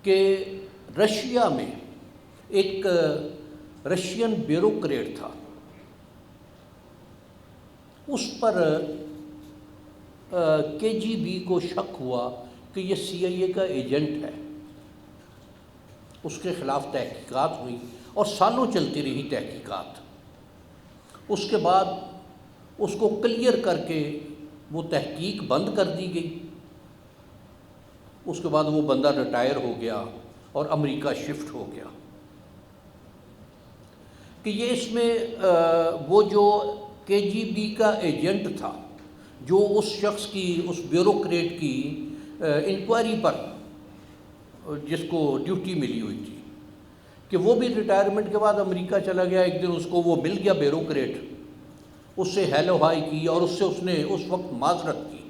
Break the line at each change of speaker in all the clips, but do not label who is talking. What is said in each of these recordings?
کہ رشیا میں ایک رشین بیوروکریٹ تھا، اس پر KGB کو شک ہوا کہ یہ CIA کا ایجنٹ ہے۔ اس کے خلاف تحقیقات ہوئی اور سالوں چلتی رہی تحقیقات۔ اس کے بعد اس کو کلیئر کر کے وہ تحقیق بند کر دی گئی۔ اس کے بعد وہ بندہ ریٹائر ہو گیا اور امریکہ شفٹ ہو گیا۔ کہ یہ اس میں وہ جو KGB کا ایجنٹ تھا، جو اس شخص کی، اس بیوروکریٹ کی انکوائری پر جس کو ڈیوٹی ملی ہوئی تھی، کہ وہ بھی ریٹائرمنٹ کے بعد امریکہ چلا گیا۔ ایک دن اس کو وہ مل گیا بیوروکریٹ، اس سے ہیلو ہائی کی اور اس نے اس وقت معذرت کی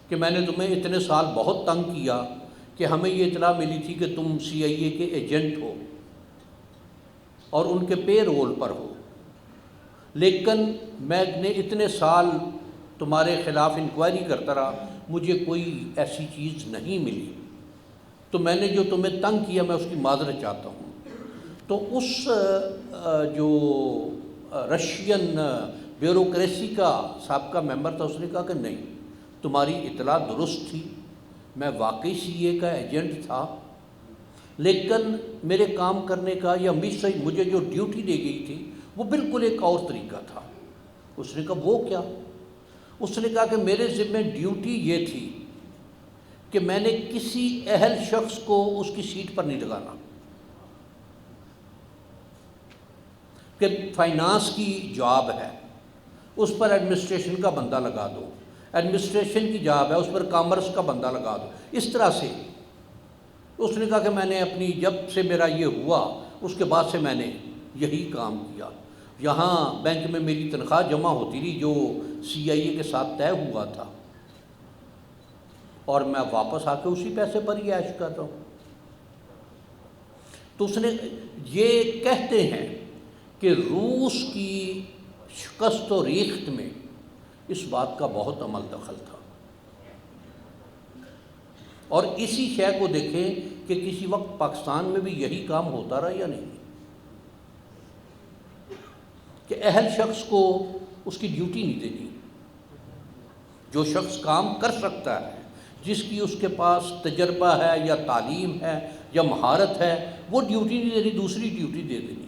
کہ میں نے تمہیں اتنے سال بہت تنگ کیا کہ ہمیں یہ اطلاع ملی تھی کہ تم CIA کے ایجنٹ ہو اور ان کے پے رول پر ہو، لیکن میں نے اتنے سال تمہارے خلاف انکوائری کرتا رہا، مجھے کوئی ایسی چیز نہیں ملی، تو میں نے جو تمہیں تنگ کیا میں اس کی معذرت چاہتا ہوں۔ تو اس جو رشین بیوروکریسی کا سابقہ ممبر تھا، اس نے کہا کہ نہیں، تمہاری اطلاع درست تھی، میں واقعی CIA کا ایجنٹ تھا، لیکن میرے کام کرنے کا یا مجھے جو ڈیوٹی دی گئی تھی وہ بالکل ایک اور طریقہ تھا۔ اس نے کہا وہ کیا؟ اس نے کہا کہ میرے ذمہ ڈیوٹی یہ تھی کہ میں نے کسی اہل شخص کو اس کی سیٹ پر نہیں لگانا، کہ فائنانس کی جاب ہے اس پر ایڈمنسٹریشن کا بندہ لگا دو، ایڈمنسٹریشن کی جاب ہے اس پر کامرس کا بندہ لگا دو، اس طرح سے۔ اس نے کہا کہ میں نے اپنی جب سے میرا یہ ہوا اس کے بعد سے میں نے یہی کام کیا، یہاں بینک میں میری تنخواہ جمع ہوتی رہی جو CIA کے ساتھ طے ہوا تھا، اور میں واپس آ کے اسی پیسے پر ہی عیش کر رہا ہوں۔ تو اس نے یہ کہتے ہیں کہ روس کی شکست و ریخت میں اس بات کا بہت عمل دخل تھا، اور اسی شے کو دیکھیں کہ کسی وقت پاکستان میں بھی یہی کام ہوتا رہا یا نہیں، کہ اہل شخص کو اس کی ڈیوٹی نہیں دینی، جو شخص کام کر سکتا ہے، جس کی اس کے پاس تجربہ ہے یا تعلیم ہے یا مہارت ہے، وہ ڈیوٹی نہیں دینی، دوسری ڈیوٹی دے دینی۔